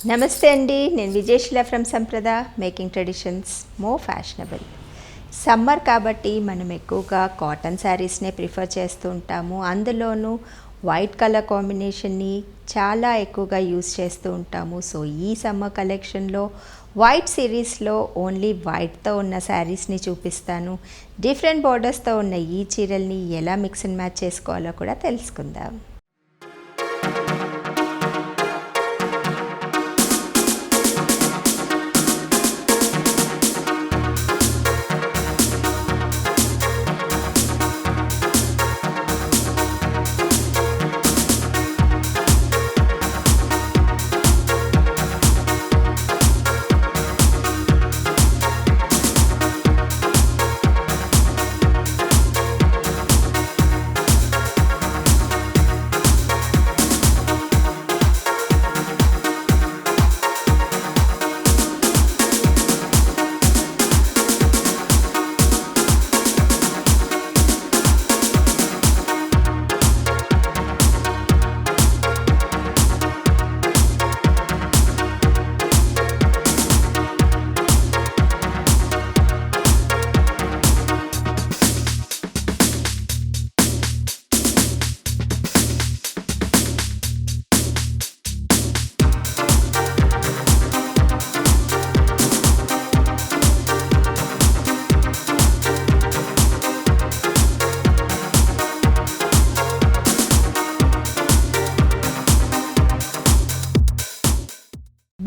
నమస్తే అండి, నేను Vijayasheela from Samprada making traditions more fashionable. Summer కాబట్టి మనం ఎక్కువగా కాటన్ శారీస్నే ప్రిఫర్ చేస్తూ ఉంటాము. అందులోనూ వైట్ కలర్ కాంబినేషన్ని చాలా ఎక్కువగా యూస్ చేస్తూ ఉంటాము. సో ఈ సమ్మర్ కలెక్షన్లో వైట్ సిరీస్లో ఓన్లీ వైట్తో ఉన్న శారీస్ని చూపిస్తాను. డిఫరెంట్ బార్డర్స్తో ఉన్న ఈ చీరల్ని ఎలా మిక్స్ అండ్ మ్యాచ్ చేసుకోవాలో కూడా తెలుసుకుందాం.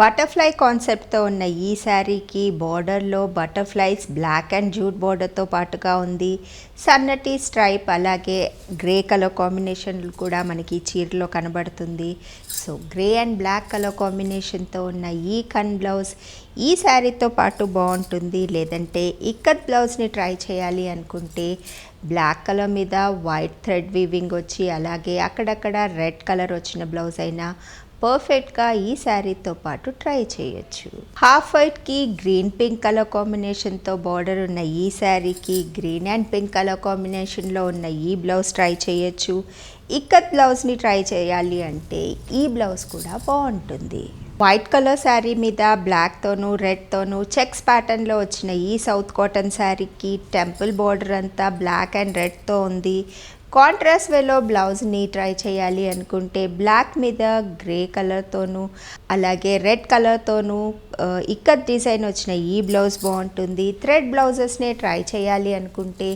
బటర్ఫ్లై కాన్సెప్ట్తో ఉన్న ఈ శారీకి బార్డర్లో బటర్ఫ్లైస్ బ్లాక్ అండ్ జూట్ బార్డర్తో పాటుగా ఉంది. సన్నటి స్ట్రైప్ అలాగే గ్రే కలర్ కాంబినేషన్ కూడా మనకి చీరలో కనబడుతుంది. So grey and black colour కాంబినేషన్తో ఉన్న ఈ కన్ బ్లౌజ్ ఈ శారీతో పాటు బాగుంటుంది. లేదంటే ఇక్కత్ బ్లౌజ్ని ట్రై చేయాలి అనుకుంటే బ్లాక్ కలర్ మీద వైట్ థ్రెడ్ వీవింగ్ వచ్చి అలాగే అక్కడక్కడ రెడ్ కలర్ వచ్చిన బ్లౌజ్ అయినా పర్ఫెక్ట్గా ఈ శారీతో పాటు ట్రై చేయొచ్చు. హాఫ్ వైట్కి గ్రీన్ పింక్ కలర్ కాంబినేషన్తో బార్డర్ ఉన్న ఈ శారీకి గ్రీన్ అండ్ పింక్ కలర్ కాంబినేషన్లో ఉన్న ఈ బ్లౌజ్ ట్రై చేయొచ్చు. ఇక్కత్ బ్లౌజ్ని ట్రై చేయాలి అంటే ఈ బ్లౌజ్ కూడా బాగుంటుంది. వైట్ కలర్ శారీ మీద బ్లాక్తోనూ రెడ్తోనూ చెక్స్ ప్యాటర్న్లో వచ్చిన ఈ సౌత్ కాటన్ శారీకి టెంపుల్ బార్డర్ అంతా బ్లాక్ అండ్ రెడ్తో ఉంది. కాంట్రాస్ట్ వేలో బ్లౌజ్ని ట్రై చేయాలి అనుకుంటే బ్లాక్ మీద గ్రే కలర్తోనూ అలాగే రెడ్ కలర్తోనూ ఇక్కత్ డిజైన్ వచ్చిన ఈ బ్లౌజ్ బాగుంటుంది. థ్రెడ్ బ్లౌజెస్నే ట్రై చేయాలి అనుకుంటే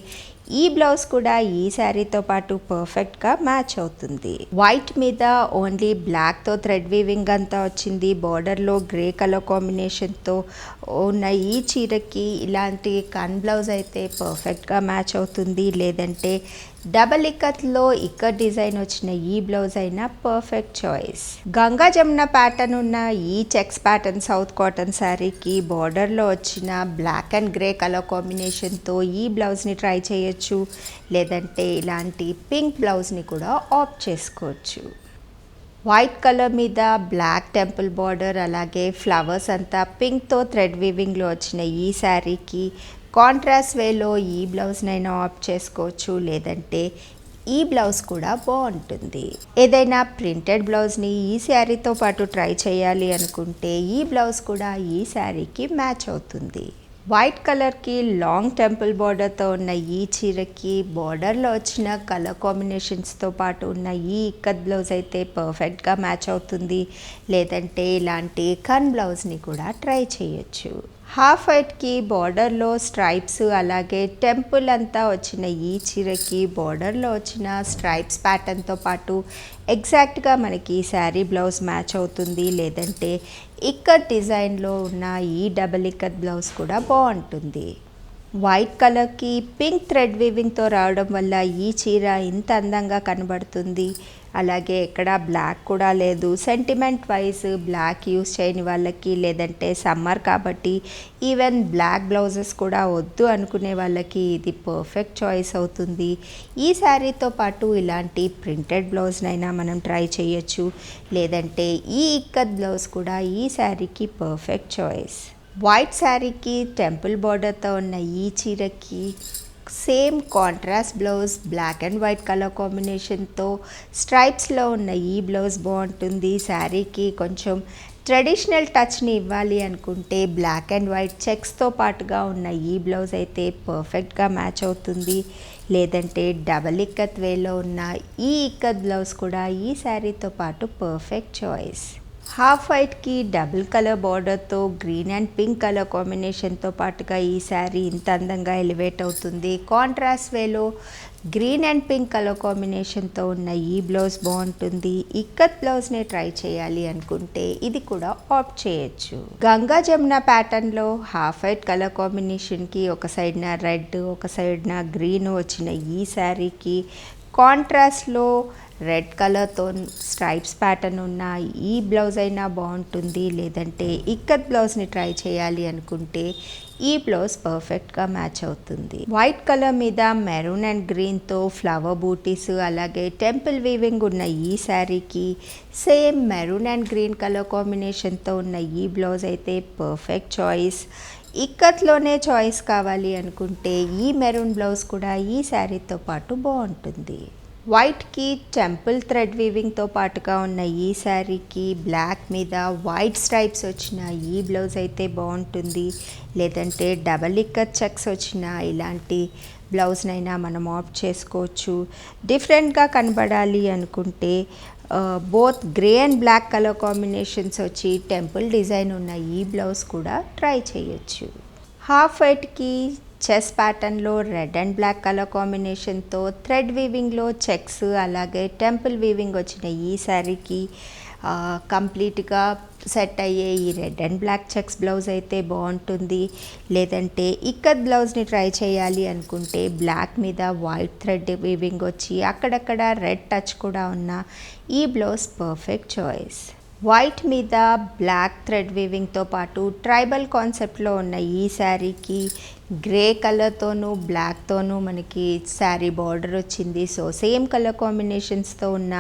ఈ బ్లౌజ్ కూడా ఈ శారీతో పాటు పర్ఫెక్ట్గా మ్యాచ్ అవుతుంది. వైట్ మీద ఓన్లీ బ్లాక్తో థ్రెడ్ వీవింగ్ అంతా వచ్చింది. బార్డర్లో గ్రే కలర్ కాంబినేషన్తో ఉన్న ఈ చీరకి ఇలాంటి కన్ బ్లౌజ్ అయితే పర్ఫెక్ట్గా మ్యాచ్ అవుతుంది. లేదంటే డబల్ ఇక్కత్లో ఇక్కత్ డిజైన్ వచ్చిన ఈ బ్లౌజ్ అయినా perfect choice. Ganga Jamuna pattern ఉన్న ఈ చెక్స్ ప్యాటర్న్ సౌత్ కాటన్ శారీకి బార్డర్లో వచ్చిన బ్లాక్ అండ్ గ్రే కలర్ కాంబినేషన్తో ఈ బ్లౌజ్ని ట్రై చేయొచ్చు. లేదంటే ఇలాంటి పింక్ బ్లౌజ్ని కూడా ఆప్ట్ చేసుకోవచ్చు. వైట్ కలర్ మీద బ్లాక్ టెంపుల్ బార్డర్ అలాగే ఫ్లవర్స్ అంతా పింక్తో థ్రెడ్ వీవింగ్లో వచ్చిన ఈ శారీకి కాంట్రాస్ట్ వేలో ఈ బ్లౌజ్నైనా ఆప్ట్ చేసుకోవచ్చు. లేదంటే ఈ బ్లౌజ్ కూడా బాగుంటుంది. ఏదైనా ప్రింటెడ్ బ్లౌజ్ని ఈ శారీతో పాటు ట్రై చేయాలి అనుకుంటే ఈ బ్లౌజ్ కూడా ఈ శారీకి మ్యాచ్ అవుతుంది. వైట్ కలర్కి లాంగ్ టెంపుల్ బార్డర్తో ఉన్న ఈ చీరకి బార్డర్లో వచ్చిన కలర్ కాంబినేషన్స్తో పాటు ఉన్న ఈ ఇక్కత్ బ్లౌజ్ అయితే పర్ఫెక్ట్గా మ్యాచ్ అవుతుంది. లేదంటే ఇలాంటి కన్ బ్లౌజ్ని కూడా ట్రై చేయొచ్చు. హాఫ్ వైట్కి బార్డర్లో స్ట్రైప్స్ అలాగే టెంపుల్ అంతా వచ్చిన ఈ చీరకి బార్డర్లో వచ్చిన స్ట్రైప్స్ ప్యాటర్న్తో పాటు ఎగ్జాక్ట్గా మనకి శారీ బ్లౌజ్ మ్యాచ్ అవుతుంది. లేదంటే ఇక్కత్ డిజైన్లో ఉన్న ఈ డబల్ ఇక్కత్ బ్లౌజ్ కూడా బాగుంటుంది. వైట్ కలర్కి పింక్ థ్రెడ్ వీవింగ్తో రావడం వల్ల ఈ చీర ఇంత అందంగా కనబడుతుంది. అలాగే ఎక్కడ బ్లాక్ కూడా లేదు. సెంటిమెంట్ వైజ్ బ్లాక్ యూస్ చేయని వాళ్ళకి లేదంటే సమ్మర్ కాబట్టి ఈవెన్ బ్లాక్ బ్లౌజెస్ కూడా వద్దు అనుకునే వాళ్ళకి ఇది పర్ఫెక్ట్ చాయిస్ అవుతుంది. ఈ శారీతో పాటు ఇలాంటి ప్రింటెడ్ బ్లౌజ్నైనా మనం ట్రై చేయొచ్చు. లేదంటే ఈ ఇక్కత్ బ్లౌజ్ కూడా ఈ శారీకి పర్ఫెక్ట్ చాయిస్. వైట్ శారీకి టెంపుల్ బార్డర్తో ఉన్న ఈ చీరకి same contrast blouse black and white colour కాంబినేషన్తో స్ట్రైప్స్లో ఉన్న ఈ బ్లౌజ్ బాగుంటుంది. శారీకి కొంచెం ట్రెడిషనల్ టచ్ని ఇవ్వాలి అనుకుంటే బ్లాక్ అండ్ వైట్ చెక్స్తో పాటుగా ఉన్న ఈ బ్లౌజ్ అయితే పర్ఫెక్ట్గా మ్యాచ్ అవుతుంది. లేదంటే డబల్ ఇక్కత్ వేలో ఉన్న ఈ ఇక్కత్ బ్లౌజ్ కూడా ఈ శారీతో పాటు పర్ఫెక్ట్ చాయిస్. హాఫ్ వైట్కి డబుల్ కలర్ బార్డర్తో గ్రీన్ అండ్ పింక్ కలర్ కాంబినేషన్తో పాటుగా ఈ శారీ ఇంత అందంగా ఎలివేట్ అవుతుంది. కాంట్రాస్ట్ వేలో గ్రీన్ అండ్ పింక్ కలర్ కాంబినేషన్తో ఉన్న ఈ బ్లౌజ్ బాగుంటుంది. ఇక్కత్ బ్లౌజ్నే ట్రై చేయాలి అనుకుంటే ఇది కూడా ఆప్ట్ చేయొచ్చు. గంగా జమున ప్యాటర్న్లో హాఫ్ వైట్ కలర్ కాంబినేషన్కి ఒక సైడ్న రెడ్ ఒక సైడ్న గ్రీన్ వచ్చిన ఈ శారీకి కాంట్రాస్ట్లో రెడ్ కలర్తో స్ట్రైప్స్ ప్యాటర్న్ ఉన్న ఈ బ్లౌజ్ అయినా బాగుంటుంది. లేదంటే ఇక్కత్ బ్లౌజ్ని ట్రై చేయాలి అనుకుంటే ఈ బ్లౌజ్ పర్ఫెక్ట్గా మ్యాచ్ అవుతుంది. వైట్ కలర్ మీద మెరూన్ అండ్ గ్రీన్తో ఫ్లవర్ బూటీస్ అలాగే టెంపుల్ వీవింగ్ ఉన్న ఈ శారీకి same maroon and green colour కాంబినేషన్తో ఉన్న ఈ బ్లౌజ్ అయితే పర్ఫెక్ట్ చాయిస్. ఇక్కత్లోనే చాయిస్ కావాలి అనుకుంటే ఈ మెరూన్ బ్లౌజ్ కూడా ఈ శారీతో పాటు బాగుంటుంది. వైట్కి టెంపుల్ థ్రెడ్ వీవింగ్తో పాటుగా ఉన్న ఈ శారీకి బ్లాక్ మీద వైట్ స్ట్రైప్స్ వచ్చిన ఈ బ్లౌజ్ అయితే బాగుంటుంది. లేదంటే డబల్ ఇక్కత్ చెక్స్ వచ్చిన ఇలాంటి బ్లౌజ్నైనా మనం ఆప్ట్ చేసుకోవచ్చు. డిఫరెంట్గా కనబడాలి అనుకుంటే both grey and black colour combinations వచ్చి టెంపుల్ డిజైన్ ఉన్న ఈ బ్లౌజ్ కూడా ట్రై చేయొచ్చు. హాఫ్ వైట్కి చెస్ ప్యాటర్న్లో రెడ్ అండ్ బ్లాక్ కలర్ కాంబినేషన్తో థ్రెడ్ వీవింగ్లో చెక్స్ అలాగే టెంపుల్ వీవింగ్ వచ్చిన ఈ శారీకి కంప్లీట్గా సెట్ అయ్యే ఈ red and black checks blouse అయితే బాగుంటుంది. లేదంటే ఇక్కత్ బ్లౌజ్ని ట్రై చేయాలి అనుకుంటే బ్లాక్ మీద వైట్ థ్రెడ్ వీవింగ్ వచ్చి అక్కడక్కడ రెడ్ టచ్ కూడా ఉన్న ఈ బ్లౌజ్ పర్ఫెక్ట్ చాయిస్. వైట్ మీద బ్లాక్ థ్రెడ్ వీవింగ్తో పాటు ట్రైబల్ కాన్సెప్ట్లో ఉన్న ఈ శారీకి గ్రే కలర్తోనూ బ్లాక్తోనూ మనకి శారీ బార్డర్ వచ్చింది. సో సేమ్ కలర్ కాంబినేషన్స్తో ఉన్న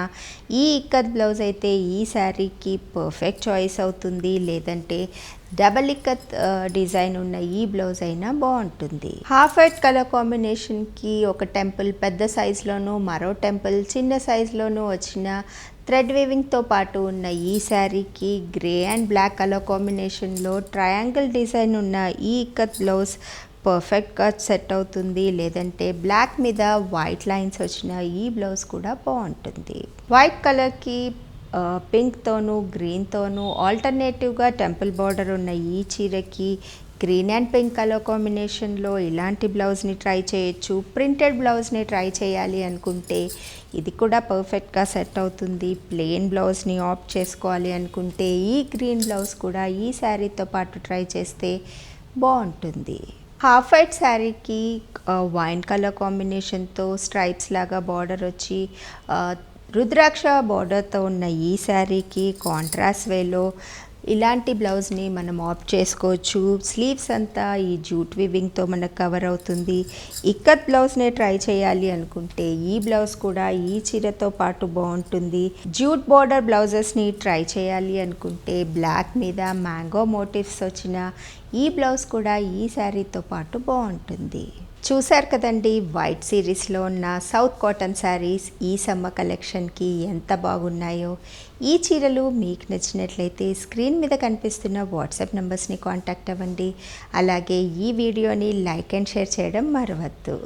ఈ ఇక్కత్ బ్లౌజ్ అయితే ఈ శారీకి పర్ఫెక్ట్ చాయిస్ అవుతుంది. లేదంటే డబల్ ఇక్కత్ డిజైన్ ఉన్న ఈ బ్లౌజ్ అయినా బాగుంటుంది. హాఫ్ వైట్ కలర్ కాంబినేషన్కి ఒక టెంపుల్ పెద్ద సైజులోనూ మరో టెంపుల్ చిన్న సైజులోనూ వచ్చిన థ్రెడ్ వీవింగ్తో పాటు ఉన్న ఈ శారీకి గ్రే అండ్ బ్లాక్ కలర్ కాంబినేషన్లో ట్రయాంగిల్ డిజైన్ ఉన్న ఈ ఇక్కత్ బ్లౌజ్ పర్ఫెక్ట్గా సెట్ అవుతుంది. లేదంటే బ్లాక్ మీద వైట్ లైన్స్ వచ్చిన ఈ బ్లౌజ్ కూడా బాగుంటుంది. వైట్ కలర్కి పింక్తోనూ గ్రీన్తోనూ ఆల్టర్నేటివ్గా టెంపుల్ బార్డర్ ఉన్న ఈ చీరకి గ్రీన్ అండ్ పింక్ కలర్ కాంబినేషన్లో ఇలాంటి బ్లౌజ్ని ట్రై చేయొచ్చు. ప్రింటెడ్ బ్లౌజ్ని ట్రై చేయాలి అనుకుంటే ఇది కూడా పర్ఫెక్ట్గా సెట్ అవుతుంది. ప్లెయిన్ బ్లౌజ్ని ఆప్ట్ చేసుకోవాలి అనుకుంటే ఈ గ్రీన్ బ్లౌజ్ కూడా ఈ శారీతో పాటు ట్రై చేస్తే బాగుంటుంది. హాఫ్ వైట్ శారీకి వైన్ కలర్ కాంబినేషన్తో స్ట్రైప్స్ లాగా బార్డర్ వచ్చి రుద్రాక్ష బార్డర్తో ఉన్న ఈ శారీకి కాంట్రాస్ట్ వేలో ఇలాంటి బ్లౌజ్ని మనం ఆప్ట్ చేసుకోవచ్చు. స్లీవ్స్ అంతా ఈ జూట్ వివింగ్తో మనకు కవర్ అవుతుంది. ఇక్కత్ బ్లౌజ్నే ట్రై చేయాలి అనుకుంటే ఈ బ్లౌజ్ కూడా ఈ చీరతో పాటు బాగుంటుంది. జూట్ బార్డర్ బ్లౌజెస్ని ట్రై చేయాలి అనుకుంటే బ్లాక్ మీద మ్యాంగో మోటివ్స్ వచ్చిన ఈ బ్లౌజ్ కూడా ఈ శారీతో పాటు బాగుంటుంది. చూశారు కదండి, వైట్ సిరీస్లో ఉన్న సౌత్ కాటన్ శారీస్ ఈ సమ్మర్ కలెక్షన్కి ఎంత బాగున్నాయో. ఈ చీరలు మీకు నచ్చినట్లయితే స్క్రీన్ మీద కనిపిస్తున్న వాట్సాప్ నెంబర్స్ని కాంటాక్ట్ అవ్వండి. అలాగే ఈ వీడియోని లైక్ అండ్ షేర్ చేయడం మరవద్దు.